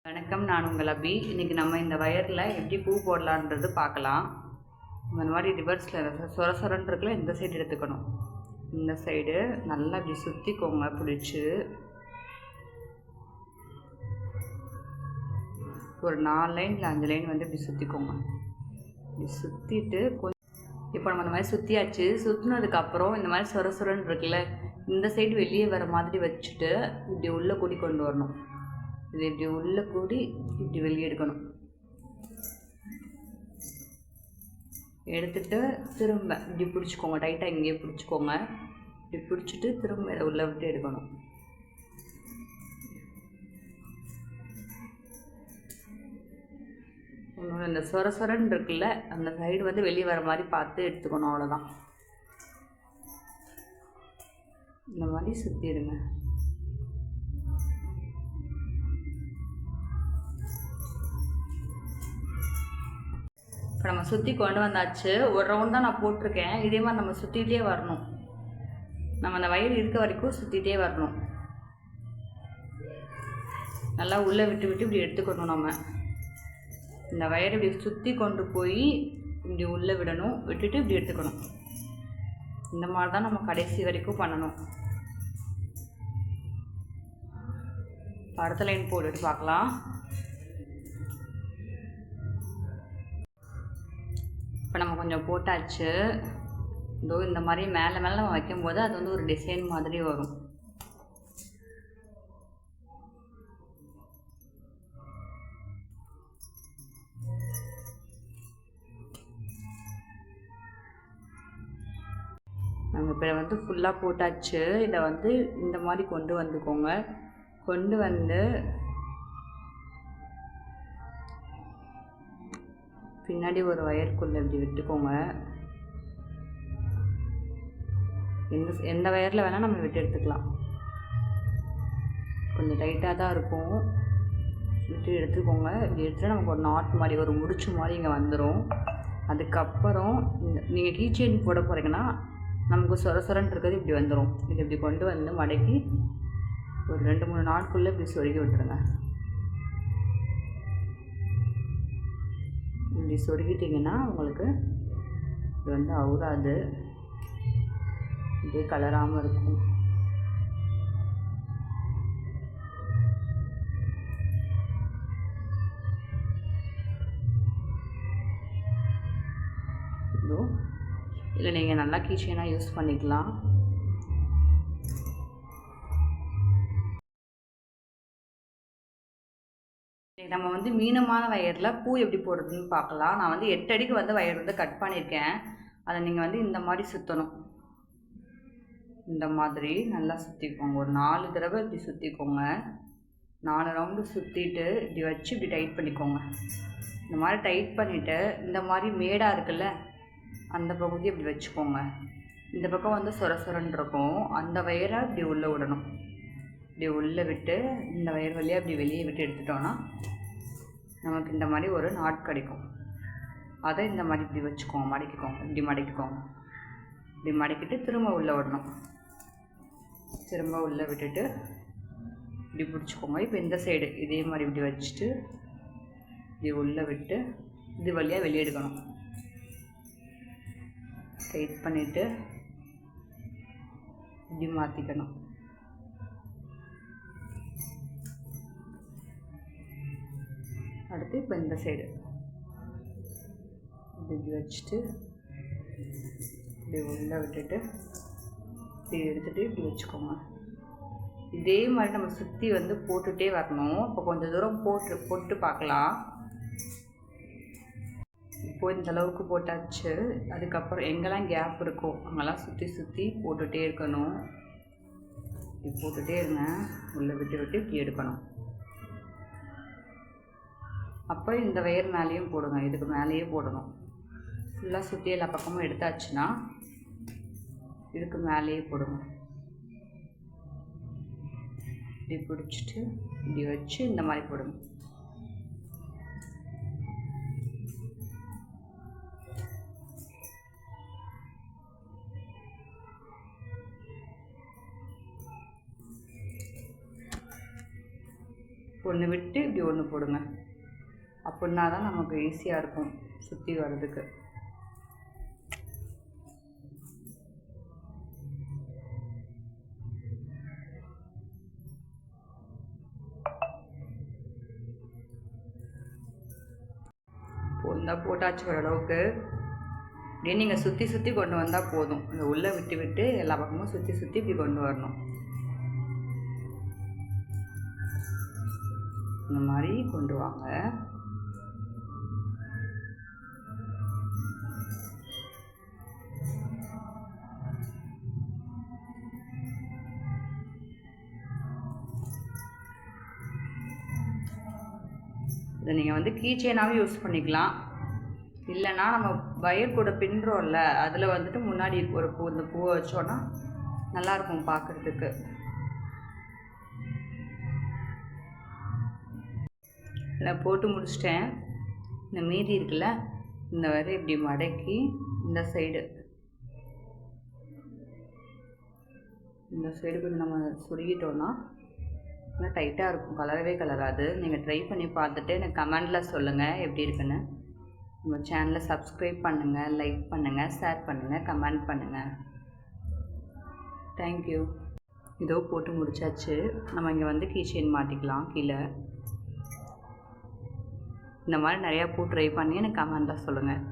வணக்கம், நான் உங்கள் அபி. இன்றைக்கி நம்ம இந்த வயரில் எப்படி பூ போடலான்றது பார்க்கலாம். இந்த மாதிரி ரிவர்ஸில் சொர சொரன்னு இருக்குல்ல, இந்த சைடு எடுத்துக்கணும். இந்த சைடு நல்லா இப்படி சுற்றிக்கோங்க. பிடிச்சி ஒரு 4 லைன் இல்லை 5 லைன் வந்து இப்படி சுற்றிக்கோங்க. இப்படி சுற்றிட்டு இப்போ நம்ம இந்த மாதிரி சுற்றியாச்சு. சுற்றினதுக்கப்புறம் இந்த மாதிரி சொர சொரன்னு இருக்குல்ல, இந்த சைடு வெளியே வர மாதிரி வச்சுட்டு இப்படி உள்ளே கூடி கொண்டு வரணும். இது இப்படி உள்ளே கூடி இப்படி வெளியே எடுக்கணும். எடுத்துட்டு திரும்ப இப்படி பிடிச்சிக்கோங்க. டைட்டாக இங்கேயே பிடிச்சிக்கோங்க. இப்படி பிடிச்சிட்டு திரும்ப இதை உள்ளே விட்டு எடுக்கணும். இந்த சொர சொரன்னு இருக்குல்ல, அந்த சைடு வந்து வெளியே வர மாதிரி பார்த்து எடுத்துக்கணும். அவ்வளோதான். இந்த மாதிரி சுற்றிடுங்க. இப்போ நம்ம சுற்றி கொண்டு வந்தாச்சு. ஒரு ரவுண்ட் தான் நான் போட்டிருக்கேன். இதே மாதிரி நம்ம சுற்றிகிட்டே வரணும். நம்ம அந்த வயிறு இருக்க வரைக்கும் சுற்றிகிட்டே வரணும். நல்லா உள்ளே விட்டு விட்டு இப்படி எடுத்துக்கணும். நம்ம இந்த வயரை இப்படி சுற்றி கொண்டு போய் இப்படி உள்ளே விடணும். விட்டுட்டு இப்படி எடுத்துக்கணும். இந்த மாதிரி தான் நம்ம கடைசி வரைக்கும் பண்ணணும். அடுத்த லைன் போட்டுட்டு பார்க்கலாம். இப்போ நம்ம கொஞ்சம் போட்டாச்சு. இந்த மாதிரி மேலே மேலே நம்ம வைக்கும்போது அது வந்து ஒரு டிசைன் மாதிரி வரும். நம்ம இப்போ வந்து ஃபுல்லாக போட்டாச்சு. இதை வந்து இந்த மாதிரி கொண்டு வந்துக்கோங்க. கொண்டு வந்து பின்னாடி ஒரு வயருக்குள்ளே இப்படி விட்டுக்கோங்க. எந்த வயரில் வேணால் நம்ம விட்டு எடுத்துக்கலாம். கொஞ்சம் டைட்டாக தான் இருக்கும். விட்டு எடுத்துக்கோங்க. இப்படி எடுத்துகிட்டு நமக்கு ஒரு நாட் மாதிரி, ஒரு முடிச்சு மாதிரி இங்கே வந்துடும். அதுக்கப்புறம் நீங்கள் கீ செயின் போட போகிறீங்கன்னா நமக்கு சொர சொரன்னு இருக்கிறது இப்படி வந்துடும். இது இப்படி கொண்டு வந்து மடக்கி ஒரு 2-3 நாட்குள்ளே இப்படி சொருகி விட்டுருங்க. இப்படி சொருகிட்டிங்கன்னா உங்களுக்கு இது வந்து அவுறாது, இப்படியே கலராமல் இருக்கும். இதோ இல்லை, நீங்கள் நல்லா கீச்சைனாக யூஸ் பண்ணிக்கலாம். நம்ம வந்து மீனமான வயரில் பூ எப்படி போடுறதுன்னு பார்க்கலாம். நான் வந்து 8 அடிக்கு வந்து வயர் வந்து கட் பண்ணியிருக்கேன். அதை நீங்கள் வந்து இந்த மாதிரி சுற்றணும். இந்த மாதிரி நல்லா சுற்றிக்கோங்க. ஒரு 4 தடவை இப்படி சுற்றிக்கோங்க. 4 ரவுண்டு சுற்றிட்டு இப்படி வச்சு இப்படி டைட் பண்ணிக்கோங்க. இந்த மாதிரி டைட் பண்ணிவிட்டு இந்த மாதிரி மேடாக இருக்குல்ல, அந்த பகுதியை இப்படி வச்சுக்கோங்க. இந்த பக்கம் வந்து சொர சொரன்னு இருக்கும். அந்த வயரை இப்படி உள்ளே விடணும். இப்படி உள்ளே விட்டு இந்த வயர் வழியாக இப்படி வெளியே விட்டு எடுத்துட்டோன்னா நமக்கு இந்த மாதிரி ஒரு நாட் கிடைக்கும். அதை இந்த மாதிரி இப்படி வச்சுக்கோங்க. மடக்கிக்கோங்க. இப்படி மடக்கிக்கோங்க. இப்படி மடக்கிட்டு திரும்ப உள்ளே விடணும். திரும்ப உள்ளே விட்டுட்டு இப்படி பிடிச்சிக்கோங்க. இப்போ இந்த சைடு இதே மாதிரி இப்படி வச்சுட்டு இப்படி உள்ளே விட்டு இது வழியாக வெளியே எடுக்கணும். டைட் பண்ணிவிட்டு இப்படி மாற்றிக்கணும். அடுத்து இப்போ இந்த சைடு இப்படி வச்சுட்டு இப்படி உள்ளே விட்டுட்டு இப்படி எடுத்துகிட்டு இப்படி வச்சுக்கோங்க. இதே மாதிரி நம்ம சுற்றி வந்து போட்டுகிட்டே வரணும். இப்போ கொஞ்சம் தூரம் போட்டு பார்க்கலாம். இப்போது இந்த அளவுக்கு போட்டாச்சு. அதுக்கப்புறம் எங்கெல்லாம் கேப் இருக்கோ அங்கெல்லாம் சுற்றி சுற்றி போட்டுகிட்டே இருக்கணும். இப்படி போட்டுகிட்டே இருங்க. உள்ளே விட்டு விட்டு இப்படி எடுக்கணும். அப்போ இந்த வயர் மேலேயும் போடுங்க. இதுக்கு மேலேயே போடணும். ஃபுல்லாக சுற்றி எல்லா பக்கமும் எடுத்தாச்சுன்னா இதுக்கு மேலேயே போடுங்க. இப்படி பிடிச்சிட்டு இப்படி வச்சு இந்த மாதிரி போடுங்க. ஒன்று விட்டு இப்படி ஒன்று போடுங்க. அப்படின்னா தான் நமக்கு ஈஸியாக இருக்கும் சுற்றி வர்றதுக்கு. போட்டாச்சு ஓரளவுக்கு. இப்படியே நீங்கள் சுற்றி சுற்றி கொண்டு வந்தால் போதும். இந்த உள்ளே விட்டு விட்டு எல்லா பக்கமும் சுற்றி சுற்றி இப்படி கொண்டு வரணும். இந்த மாதிரி கொண்டு வாங்க. இதை நீங்கள் வந்து கீ செயினாகவும் யூஸ் பண்ணிக்கலாம். இல்லைன்னா நம்ம வயர் கூட பின்னுறோம்ல, அதில் வந்துட்டு முன்னாடி ஒரு பூ, இந்த பூவை வச்சோன்னா நல்லாயிருக்கும் பார்க்குறதுக்கு. இதை போட்டு முடிச்சிட்டேன். இந்த மீதி இருக்குல்ல, இந்த வரை இப்படி மடக்கி இந்த சைடு கொஞ்சம் நம்ம சுருகிட்டோன்னா நல்லா டைட்டாக இருக்கும், கலரவே கலராது. நீங்கள் ட்ரை பண்ணி பார்த்துட்டு எனக்கு கமெண்டில் சொல்லுங்கள் எப்படி இருக்குன்னு. நம்ம சேனலை சப்ஸ்கிரைப் பண்ணுங்கள், லைக் பண்ணுங்கள், ஷேர் பண்ணுங்கள், கமெண்ட் பண்ணுங்கள். தேங்க்யூ. இதோ போட்டு முடிச்சாச்சு. நம்ம இங்கே வந்து கீ செயின் மாட்டிக்கலாம் கீழே. இந்த மாதிரி நிறையா பூ ட்ரை பண்ணி எனக்கு கமெண்டில் சொல்லுங்கள்.